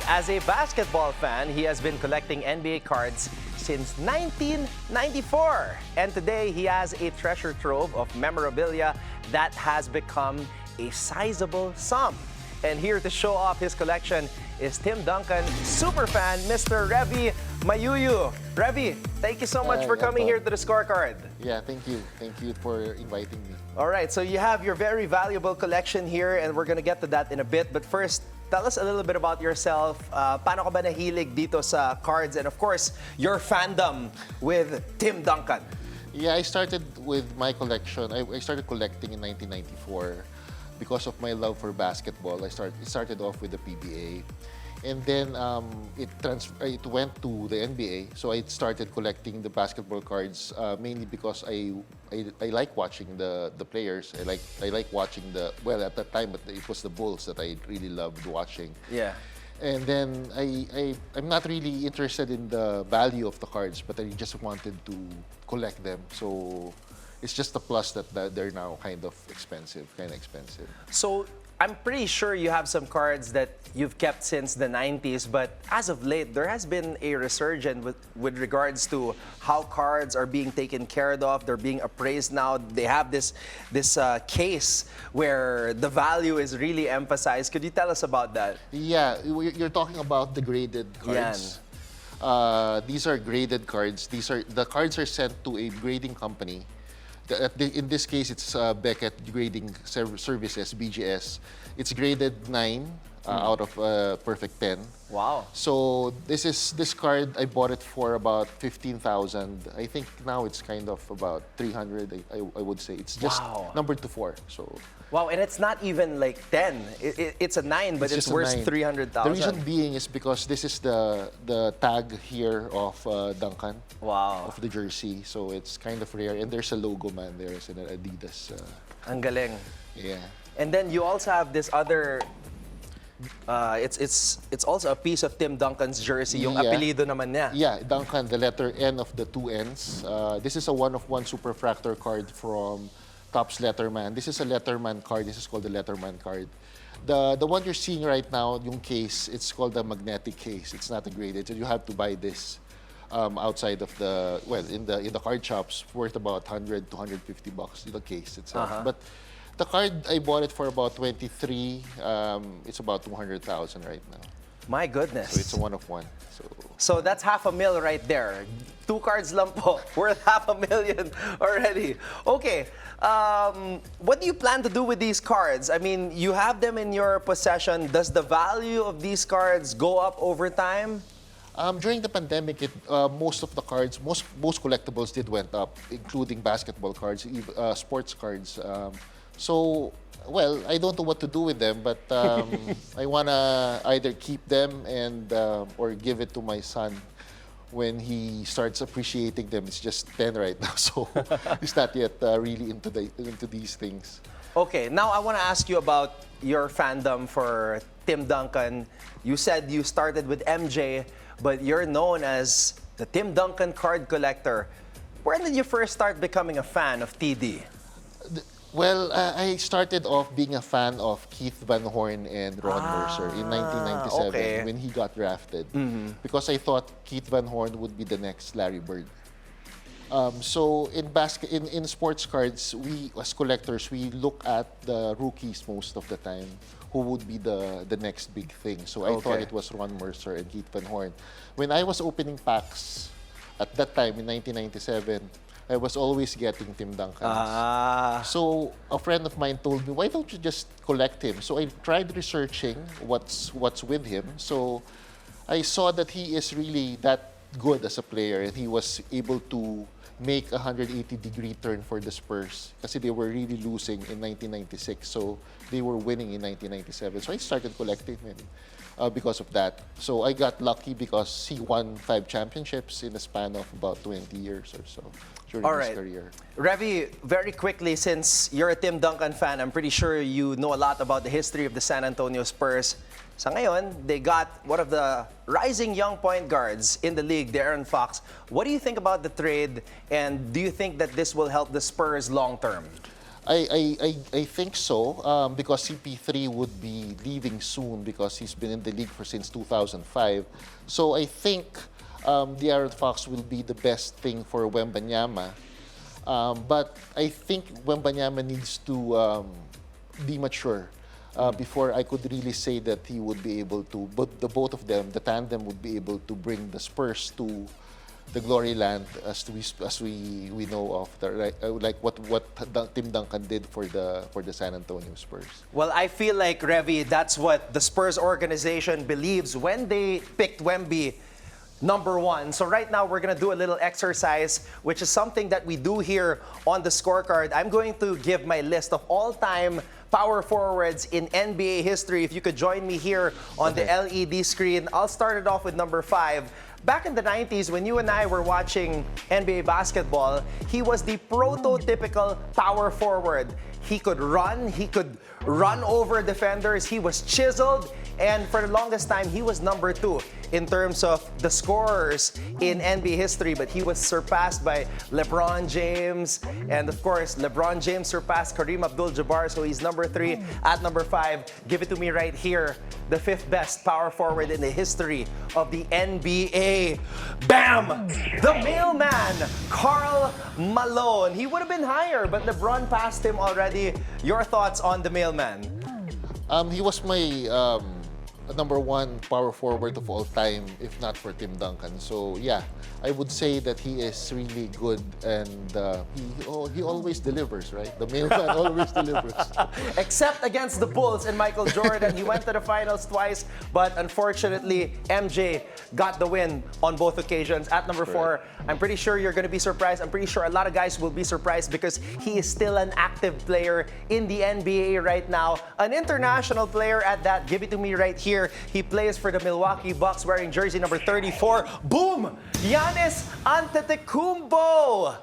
As a basketball fan, he has been collecting NBA cards since 1994. And today, he has a treasure trove of memorabilia that has become a sizable sum. And here to show off his collection is Tim Duncan Superfan, Mr. Revi Mayuyu. Revi, thank you so much for coming here to the Scorecard. Yeah, thank you. Thank you for inviting me. All right, so you have your very valuable collection here, and we're gonna get to that in a bit. But first, tell us a little bit about yourself. Paano ka ba nahilig dito sa cards? And of course, your fandom with Tim Duncan. Yeah, I started with my collection. I started collecting in 1994 because of my love for basketball. It started off with the PBA. And then it went to the NBA. So I started collecting the basketball cards mainly because I like watching the players. I like watching well, at that time, but it was the Bulls that I really loved watching. Yeah. And then I'm not really interested in the value of the cards, but I just wanted to collect them. So it's just a plus that they're now kind of expensive. So I'm pretty sure you have some cards that you've kept since the 90s, but as of late, there has been a resurgence with regards to how cards are being taken care of. They're being appraised now. They have this case where the value is really emphasized. Could you tell us about that? Yeah, you're talking about the graded cards. These are graded cards. The cards are sent to a grading company. In this case, it's Beckett Grading Services, BGS. It's graded 9 out of perfect 10. Wow. So this card, I bought it for about 15,000. I think now it's kind of about 300, I would say. It's just numbered to 4. So. Wow, and it's not even like 10. It's a 9, but it's worth 300,000. The reason being is because this is the tag here of Duncan. Wow. Of the jersey. So it's kind of rare. And there's a logo, man. There's an Adidas. Ang galing. Yeah. And then you also have this other... it's also a piece of Tim Duncan's jersey, yung apelido naman niya. Yeah, Duncan, the letter N of the 2 N's. This is a one-of-one superfractor card from Topps Letterman. This is a Letterman card. This is called the Letterman card. The one you're seeing right now, yung case, it's called a magnetic case. It's not a graded. So you have to buy this outside of the, well, in the card shops, worth about 100 to 150 bucks, the case itself. But the card, I bought it for about 23. It's about 200,000 right now. My goodness. So it's a one-of-one. So that's $500,000 right there. 2 cards lang po, worth $500,000 already. Okay, what do you plan to do with these cards? I mean, you have them in your possession. Does the value of these cards go up over time? During the pandemic, most of the cards, most collectibles did went up, including basketball cards, sports cards. So, well, I don't know what to do with them, but I want to either keep them and or give it to my son when he starts appreciating them. It's just 10 right now, so he's not yet really into these things. Okay, now I want to ask you about your fandom for Tim Duncan. You said you started with MJ, but you're known as the Tim Duncan card collector. When did you first start becoming a fan of TD? Well, I started off being a fan of Keith Van Horn and Ron Mercer in 1997 when he got drafted. Because I thought Keith Van Horn would be the next Larry Bird. So in sports cards, we as collectors, we look at the rookies most of the time, who would be the next big thing. So I thought it was Ron Mercer and Keith Van Horn. When I was opening packs at that time in 1997, I was always getting Tim Duncan. So a friend of mine told me, why don't you just collect him? So I tried researching what's with him. So I saw that he is really that good as a player, and he was able to make a 180-degree turn for the Spurs kasi they were really losing in 1996. So they were winning in 1997. So I started collecting him because of that. So I got lucky because he won 5 championships in a span of about 20 years or so during his career. Revi, very quickly, since you're a Tim Duncan fan, I'm pretty sure you know a lot about the history of the San Antonio Spurs. Sa ngayon, they got one of the rising young point guards in the league, De'Aaron Fox. What do you think about the trade, and do you think that this will help the Spurs long term? I think so, because CP3 would be leaving soon because he's been in the league since 2005. So I think De'Aaron Fox will be the best thing for Wembanyama. But I think Wembanyama needs to be mature before I could really say that he would be able to, but the both of them, the tandem, would be able to bring the Spurs to the glory land as we know of, like what Tim Duncan did for the San Antonio Spurs. Well, I feel like, Revi, that's what the Spurs organization believes when they picked Wemby #1. So right now, we're going to do a little exercise, which is something that we do here on the scorecard. I'm going to give my list of all-time power forwards in NBA history. If you could join me here on the LED screen. I'll start it off with #5. Back in the 90s, when you and I were watching NBA basketball, he was the prototypical power forward. He could run over defenders. He was chiseled. And for the longest time, he was #2 in terms of the scorers in NBA history. But he was surpassed by LeBron James. And of course, LeBron James surpassed Kareem Abdul-Jabbar. So he's #3. At #5, give it to me right here. The 5th best power forward in the history of the NBA. Bam! The mailman, Karl Malone. He would have been higher, but LeBron passed him already. Your thoughts on the mailman? He was my #1 power forward of all time, if not for Tim Duncan. So yeah, I would say that he is really good, and he always delivers, right? The mailman always delivers. Except against the Bulls and Michael Jordan. He went to the finals twice, but unfortunately, MJ got the win on both occasions. At #4, I'm pretty sure you're going to be surprised. I'm pretty sure a lot of guys will be surprised because he is still an active player in the NBA right now. An international player at that. Give it to me right here. He plays for the Milwaukee Bucks wearing jersey #34. Boom! Giannis Antetokounmpo!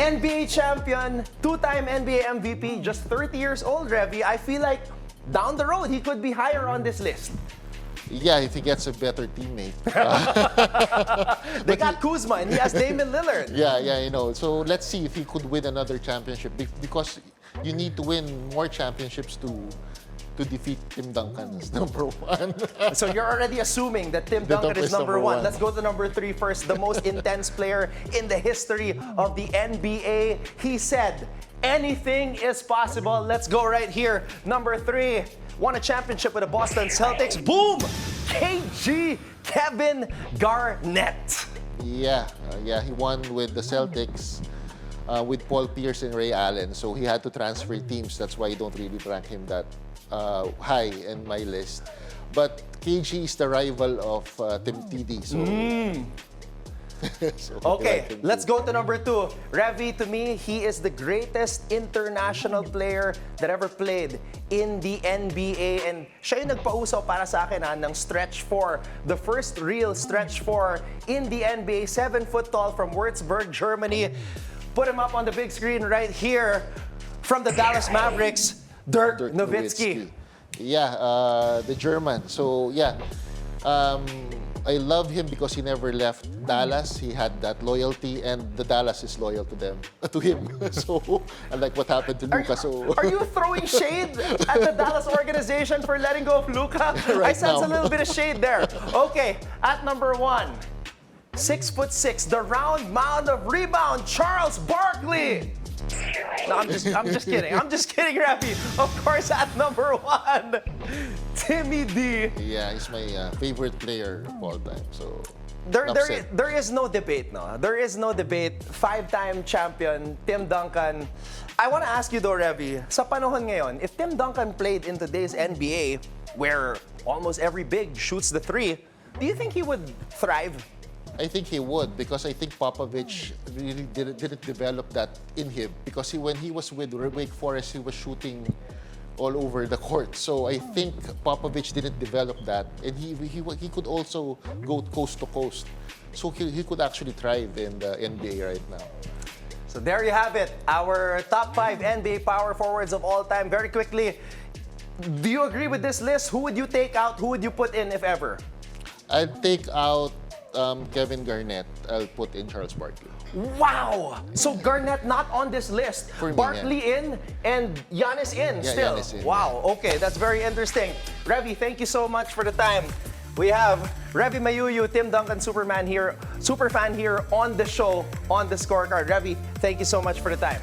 NBA champion, 2-time NBA MVP, just 30 years old, Revi. I feel like down the road, he could be higher on this list. Yeah, if he gets a better teammate. They got Kuzma and he has Damian Lillard. Yeah, you know. So let's see if he could win another championship, because you need to win more championships to defeat Tim Duncan as #1. So you're already assuming that Tim Duncan is #1. Let's go to #3 first. The most intense player in the history of the NBA. He said, anything is possible. Let's go right here. #3. Won a championship with the Boston Celtics. Boom! KG, Kevin Garnett. Yeah, he won with the Celtics, with Paul Pierce and Ray Allen. So he had to transfer teams. That's why I don't really rank him that high in my list. But KG is the rival of Tim TD. So, so okay, let's go to #2. Revi, to me, he is the greatest international player that ever played in the NBA. And siya yung nagpauso para sa akin ng stretch 4. The first real stretch 4 in the NBA. 7 foot tall from Würzburg, Germany. Put him up on the big screen right here from the Dallas Mavericks. Dirk Nowitzki. Yeah, the German. So yeah, I love him because he never left Dallas. He had that loyalty, and the Dallas is loyal to him. So, unlike what happened to Luka. Are you throwing shade at the Dallas organization for letting go of Luka? I sense a little bit of shade there. Okay, at #1, 6'6", the round mound of rebound, Charles Barkley. No, I'm just kidding. I'm just kidding, Revi. Of course, at #1, Timmy D. Yeah, he's my favorite player of all time. So there is no debate, no. There is no debate. 5-time champion, Tim Duncan. I want to ask you though, Revi, sa panahon ngayon, if Tim Duncan played in today's NBA, where almost every big shoots the 3, do you think he would thrive? I think he would, because I think Popovich really didn't develop that in him. Because when he was with Wake Forest, he was shooting all over the court. So I think Popovich didn't develop that, and he could also go coast to coast. So he could actually thrive in the NBA right now. So there you have it, our top 5 NBA power forwards of all time. Very quickly, do you agree with this list? Who would you take out? Who would you put in, if ever? I'd take out Kevin Garnett, I'll put in Charles Barkley. Wow! So Garnett not on this list. For me, Barkley in and Giannis in Yeah, still. Giannis in, Wow, okay, that's very interesting. Revi, thank you so much for the time. We have Revi Mayuyu, Tim Duncan Superfan here on the show, on the Scorecard. Revi, thank you so much for the time.